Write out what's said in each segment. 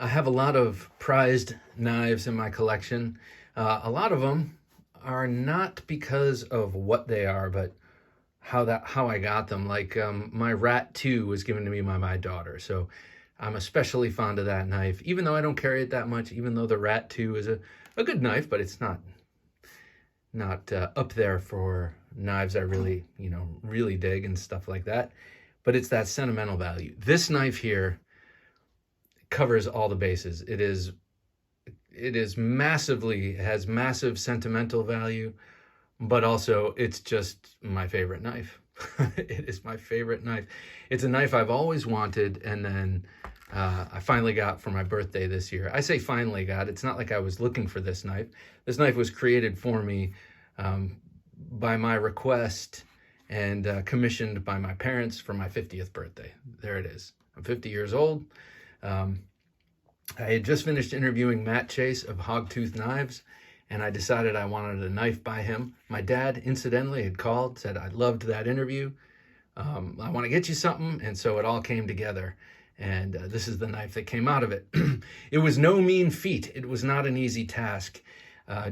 I have a lot of prized knives in my collection. A lot of them are not because of what they are, but how I got them. Like my Rat 2 was given to me by my daughter, so I'm especially fond of that knife. Even though I don't carry it that much, even though the Rat 2 is a good knife, but it's not up there for knives I really really dig and stuff like that. But it's that sentimental value. This knife here covers all the bases. It is has massive sentimental value, but also it's just my favorite knife. It is my favorite knife. It's a knife I've always wanted, and then I finally got for my birthday this year. I say finally got. It's not like I was looking for this knife. This knife was created for me by my request and commissioned by my parents for my 50th birthday. There it is. I'm 50 years old. I had just finished interviewing Matt Chase of Hogtooth Knives, and I decided I wanted a knife by him. My dad, incidentally, had called, said, I loved that interview. I want to get you something. And so it all came together. And this is the knife that came out of it. It was no mean feat. It was not an easy task.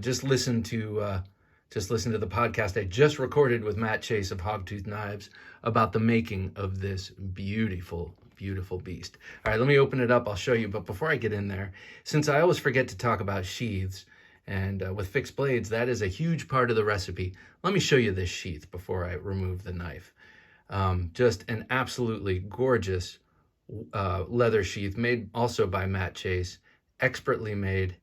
Just listen to the podcast I just recorded with Matt Chase of Hogtooth Knives about the making of this beautiful beast. All right, let me open it up. I'll show you. But before I get in there, since I always forget to talk about sheaths, and with fixed blades, that is a huge part of the recipe. Let me show you this sheath before I remove the knife. Just an absolutely gorgeous leather sheath made also by Matt Chase, expertly made,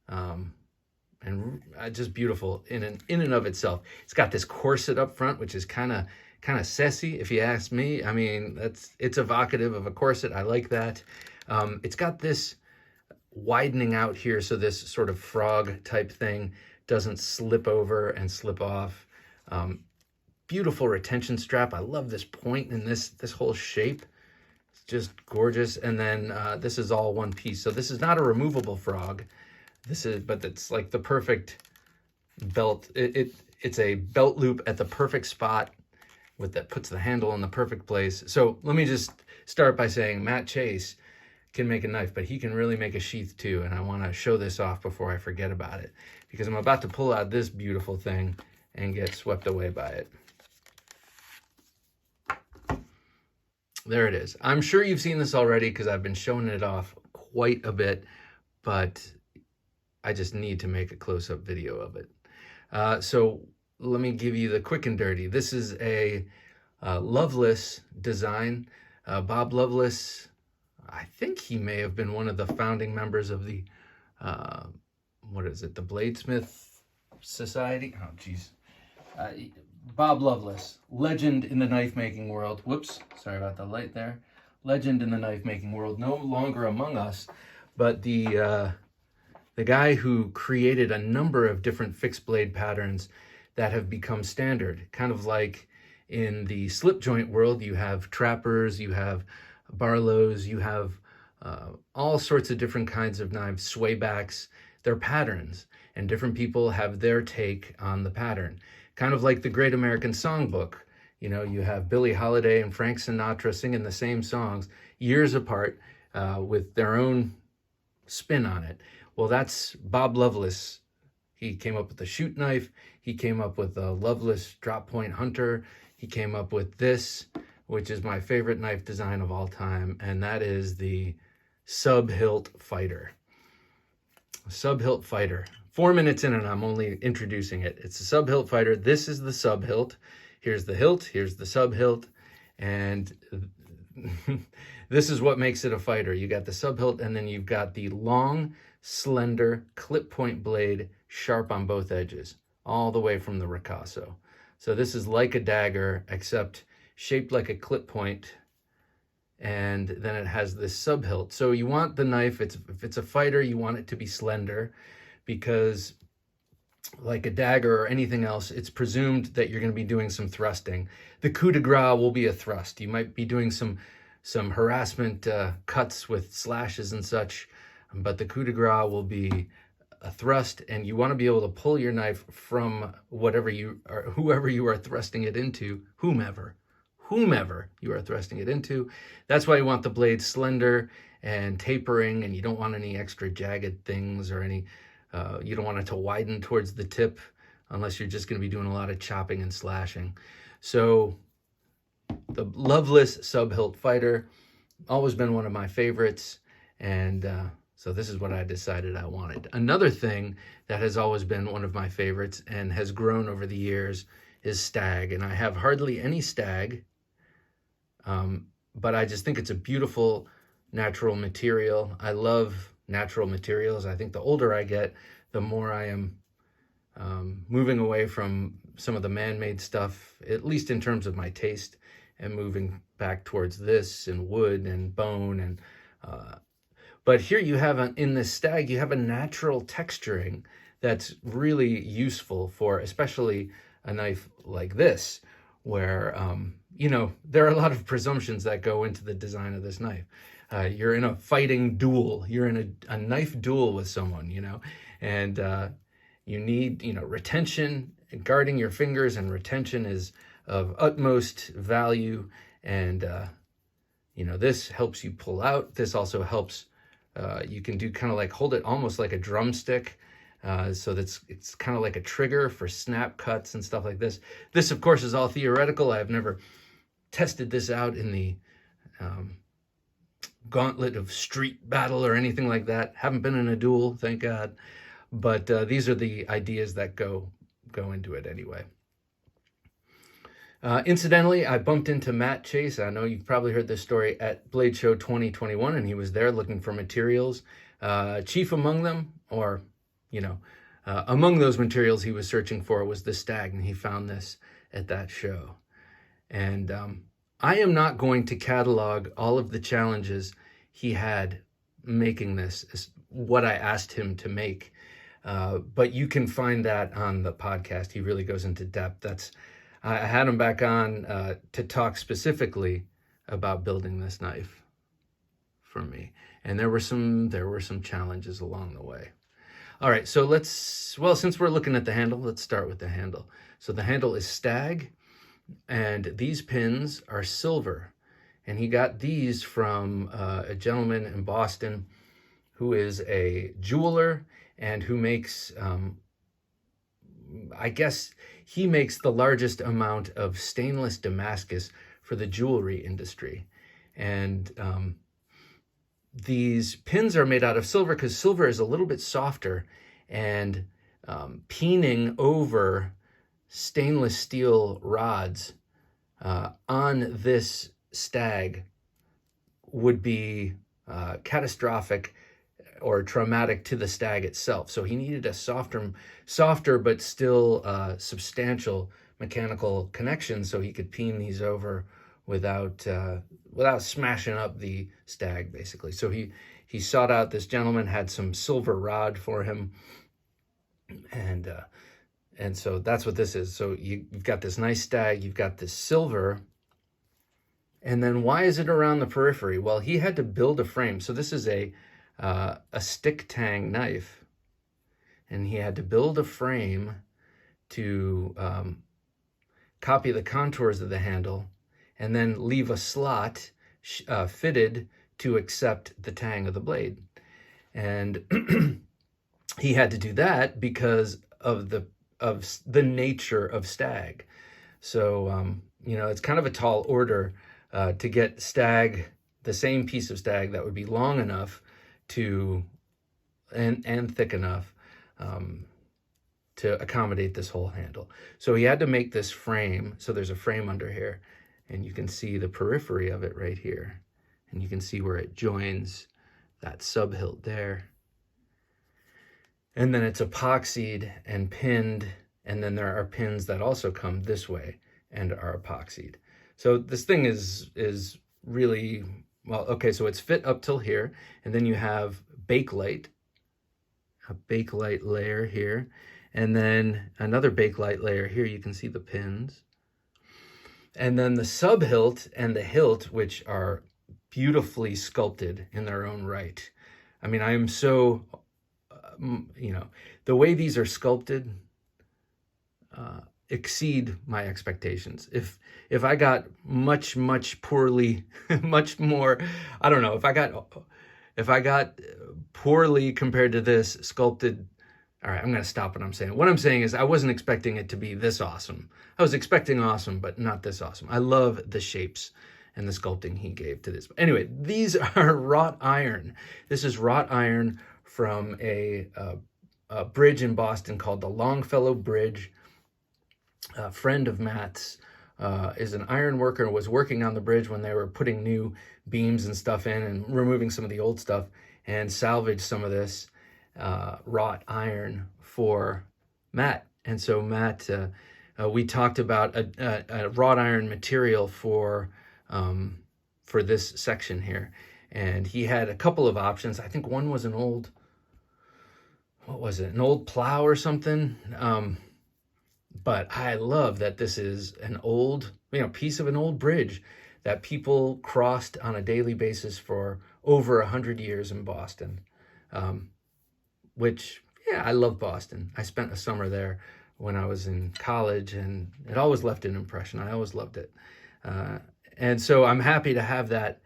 and just beautiful in and of itself. It's got this corset up front, which is kind of sassy, if you ask me. I mean, it's evocative of a corset. I like that. It's got this widening out here, so this sort of frog type thing doesn't slip over and slip off. Beautiful retention strap. I love this point in this whole shape. It's just gorgeous. And then this is all one piece. So this is not a removable frog. But it's like the perfect belt. It's a belt loop at the perfect spot that puts the handle in the perfect place. So let me just start by saying Matt Chase can make a knife, but he can really make a sheath too. And I want to show this off before I forget about it, because I'm about to pull out this beautiful thing and get swept away by it. There it is. I'm sure you've seen this already because I've been showing it off quite a bit, but I just need to make a close-up video of it. So let me give you the quick and dirty. This is a Loveless design. Bob Loveless, I think he may have been one of the founding members of the, the Bladesmith Society? Oh, geez. Bob Loveless, legend in the knife-making world. Whoops, sorry about the light there. Legend in the knife-making world, no longer among us, but the guy who created a number of different fixed blade patterns that have become standard. Kind of like in the slip joint world, you have trappers, you have Barlows, you have all sorts of different kinds of knives, swaybacks. They're patterns, and different people have their take on the pattern. Kind of like the Great American Songbook. You know, you have Billie Holiday and Frank Sinatra singing the same songs years apart with their own spin on it. Well, that's Bob Loveless. He came up with the shoot knife. He came up with the Loveless drop point hunter. He came up with this, which is my favorite knife design of all time, and that is the Sub-Hilt Fighter. Sub-Hilt Fighter. 4 minutes in and I'm only introducing it. It's a Sub-Hilt Fighter. This is the Sub-Hilt. Here's the hilt. Here's the Sub-Hilt. And this is what makes it a fighter. You got the Sub-Hilt, and then you've got the long, slender clip point blade, sharp on both edges, all the way from the ricasso. So this is like a dagger, except shaped like a clip point, and then it has this Sub-Hilt. So you want the knife, if it's a fighter, you want it to be slender, because like a dagger or anything else, it's presumed that you're going to be doing some thrusting. The coup de grace will be a thrust. You might be doing some harassment cuts with slashes and such, but the coup de grace will be a thrust, and you want to be able to pull your knife from whoever you are thrusting it into, whomever you are thrusting it into. That's why you want the blade slender and tapering, and you don't want any extra jagged things or any, you don't want it to widen towards the tip unless you're just going to be doing a lot of chopping and slashing. So the Loveless Sub-Hilt Fighter, always been one of my favorites, and so this is what I decided I wanted. Another thing that has always been one of my favorites and has grown over the years is Stag, and I have hardly any Stag, but I just think it's a beautiful natural material. I love natural materials. I think the older I get, the more I am moving away from some of the man-made stuff, at least in terms of my taste, and moving back towards this and wood and bone. And but here you have, in this Stag, you have a natural texturing that's really useful for especially a knife like this, where, you know, there are a lot of presumptions that go into the design of this knife. You're in a fighting duel. You're in a knife duel with someone, you know, and you need, you know, retention, guarding your fingers, and retention is of utmost value. And, you know, this helps you pull out. This also helps, you can do kind of like, hold it almost like a drumstick. So it's kind of like a trigger for snap cuts and stuff like this. This, of course, is all theoretical. I've never tested this out in the gauntlet of street battle or anything like that. Haven't been in a duel, thank God. But these are the ideas that go into it anyway. Incidentally, I bumped into Matt Chase. I know you've probably heard this story at Blade Show 2021, and he was there looking for materials. Chief among them, or, you know, among those materials he was searching for was the Stag, and he found this at that show. And I am not going to catalog all of the challenges he had making this, is what I asked him to make. But you can find that on the podcast. He really goes into depth. I had him back on to talk specifically about building this knife for me. And there were some challenges along the way. All right, so since we're looking at the handle, let's start with the handle. So the handle is Stag, and these pins are silver. And he got these from a gentleman in Boston who is a jeweler and who makes, I guess he makes the largest amount of stainless Damascus for the jewelry industry. And these pins are made out of silver because silver is a little bit softer, and peening over stainless steel rods on this Stag would be catastrophic or traumatic to the Stag itself. So he needed a softer but still substantial mechanical connection so he could peen these over without smashing up the Stag, basically. So he sought out this gentleman, had some silver rod for him, and so that's what this is. So you've got this nice Stag, you've got this silver, and then why is it around the periphery? Well, he had to build a frame. So this is a stick tang knife, and he had to build a frame to copy the contours of the handle, and then leave a slot fitted to accept the tang of the blade. And he had to do that because of the nature of Stag. So, you know, it's kind of a tall order to get Stag, the same piece of Stag that would be long enough to, and thick enough to accommodate this whole handle. So he had to make this frame. So there's a frame under here, and you can see the periphery of it right here. And you can see where it joins that sub-hilt there. And then it's epoxied and pinned, and then there are pins that also come this way and are epoxied. So this thing is really, well, okay, so it's fit up till here, and then you have bakelite, a bakelite layer here, and then another bakelite layer here. You can see the pins. And then the sub-hilt and the hilt, which are beautifully sculpted in their own right. I mean, I am so, you know, the way these are sculpted exceed my expectations. If I got much poorly, much more, I don't know, if I got if I got poorly compared to this sculpted, all right, I'm going to stop what I'm saying. What I'm saying is I wasn't expecting it to be this awesome. I was expecting awesome, but not this awesome. I love the shapes and the sculpting he gave to this. Anyway, these are wrought iron. This is wrought iron from a bridge in Boston called the Longfellow Bridge. A friend of Matt's is an iron worker, was working on the bridge when they were putting new beams and stuff in and removing some of the old stuff, and salvaged some of this wrought iron for Matt. And so Matt, we talked about a wrought iron material for this section here, and he had a couple of options. I think one was an old, what was it, an old plow or something. But I love that this is an old, piece of an old bridge that people crossed on a daily basis for over 100 years in Boston. Which, yeah, I love Boston. I spent a summer there when I was in college, and it always left an impression. I always loved it. And so I'm happy to have that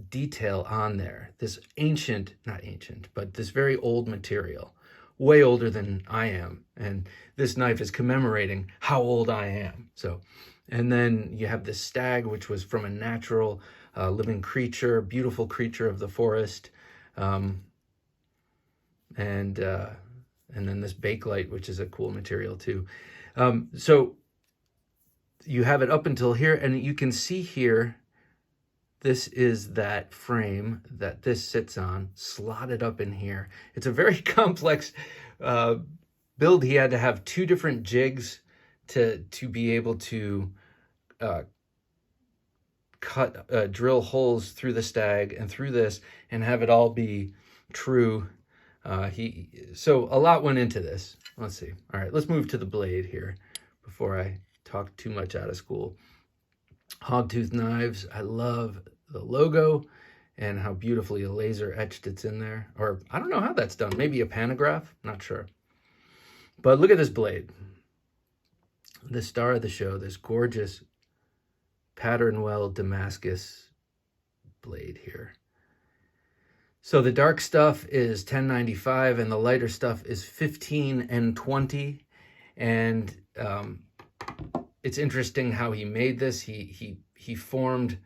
detail on there. This not ancient, but this very old material, way older than I am. And this knife is commemorating how old I am. So, and then you have this stag, which was from a natural living creature, beautiful creature of the forest. And then this bakelite, which is a cool material too. So you have it up until here, and you can see here, this is that frame that this sits on, slotted up in here. It's a very complex build. He had to have two different jigs to be able to drill holes through the stag and through this and have it all be true. So a lot went into this. Let's see. All right, let's move to the blade here before I talk too much out of school. Hogtooth knives. I love the logo and how beautifully laser etched it's in there. Or I don't know how that's done. Maybe a pantograph. Not sure. But look at this blade. The star of the show. This gorgeous pattern well Damascus blade here. So the dark stuff is $10.95 and the lighter stuff is $15 and $20. And it's interesting how he made this. He formed,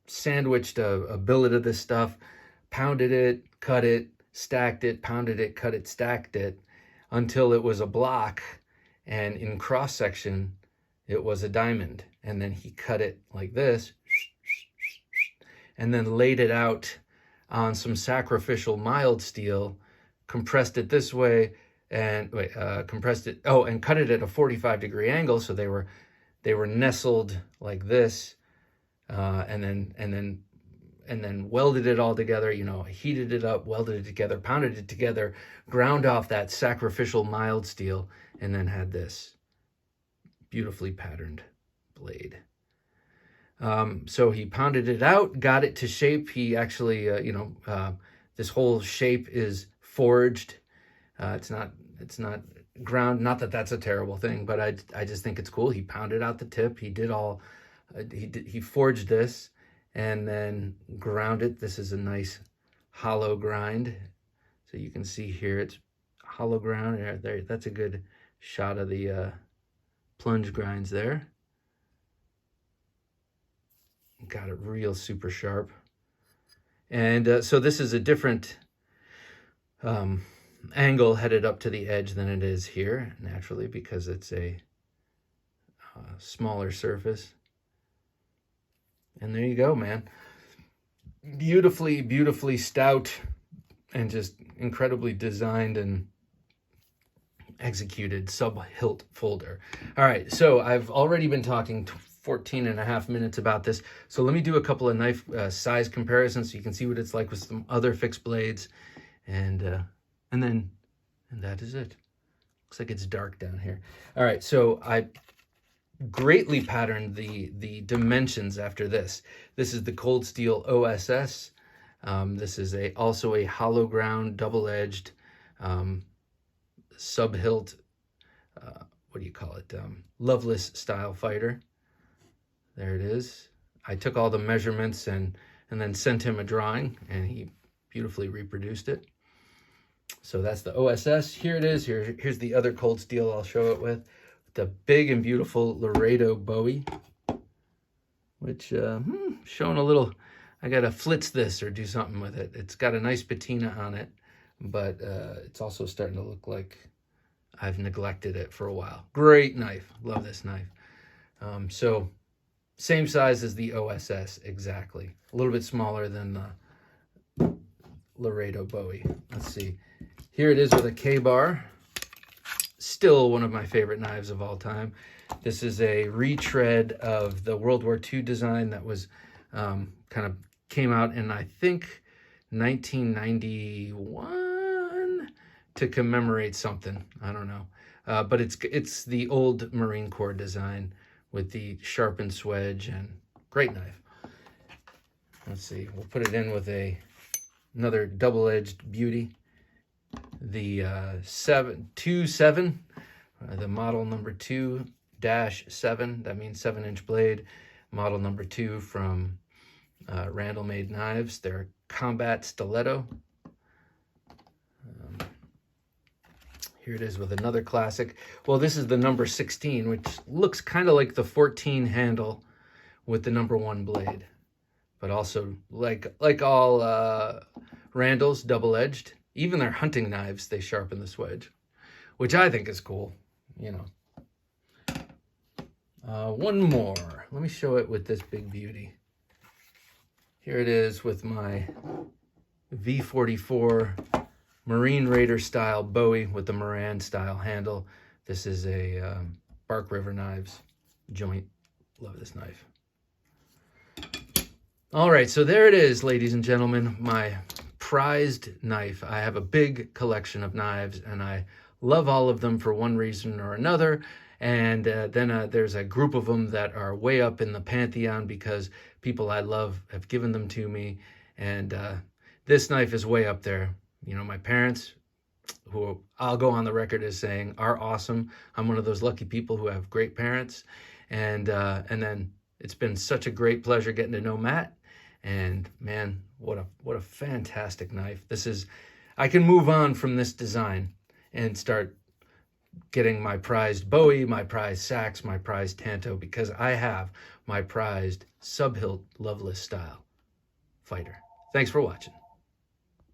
sandwiched a billet of this stuff, pounded it, cut it, stacked it, pounded it, cut it, stacked it, until it was a block. And in cross section, it was a diamond. And then he cut it like this, and then laid it out on some sacrificial mild steel, compressed it this way, and compressed it. Oh, and cut it at a 45-degree angle, so they were nestled like this, and then welded it all together. Heated it up, welded it together, pounded it together, ground off that sacrificial mild steel, and then had this beautifully patterned blade. So he pounded it out, got it to shape. He actually, this whole shape is forged. It's not ground. Not that that's a terrible thing, but I just think it's cool. He pounded out the tip. He did all, he forged this and then ground it. This is a nice hollow grind. So you can see here, it's hollow ground. There, that's a good shot of the plunge grinds there. Got it real super sharp. And so this is a different angle headed up to the edge than it is here, naturally, because it's a smaller surface. And there you go, man. Beautifully, beautifully stout and just incredibly designed and executed Sub-Hilt folder. All right, so I've already been talking 14 and a half minutes about this. So let me do a couple of knife size comparisons so you can see what it's like with some other fixed blades. And that is it. Looks like it's dark down here. All right, so I greatly patterned the dimensions after this. This is the Cold Steel OSS. This is also a hollow ground, double-edged Sub-Hilt, what do you call it? Loveless style fighter. There it is. I took all the measurements and then sent him a drawing, and he beautifully reproduced it. So that's the OSS. Here it is. Here's the other cold steel I'll show it with. The big and beautiful Laredo Bowie, which showing a little, I got to flitz this or do something with it. It's got a nice patina on it, but it's also starting to look like I've neglected it for a while. Great knife. Love this knife. So same size as the OSS, exactly. A little bit smaller than the Laredo Bowie. Let's see. Here it is with a K-bar. Still one of my favorite knives of all time. This is a retread of the World War II design that was kind of came out in, I think, 1991 to commemorate something. I don't know. But it's the old Marine Corps design with the sharpened swedge, and great knife. Let's see. We'll put it in with another double-edged beauty. The 727, the model number 2-7, that means 7-inch blade. Model number 2 from Randall Made Knives, their combat stiletto. Here it is with another classic. Well, this is the number 16, which looks kind of like the 14 handle with the number 1 blade, but also like all Randall's, double-edged. Even their hunting knives, they sharpen the swedge, which I think is cool, you know. One more. Let me show it with this big beauty. Here it is with my V44 Marine Raider style Bowie with the Moran style handle. This is a Bark River Knives joint. Love this knife. All right, so there it is, ladies and gentlemen, my prized knife. I have a big collection of knives, and I love all of them for one reason or another. And then there's a group of them that are way up in the pantheon because people I love have given them to me. And this knife is way up there. You know, my parents, who I'll go on the record as saying are awesome. I'm one of those lucky people who have great parents. And then it's been such a great pleasure getting to know Matt. And man, what a fantastic knife. I can move on from this design and start getting my prized Bowie, my prized Sachs, my prized Tanto, because I have my prized Sub-Hilt Loveless style fighter. Thanks for watching.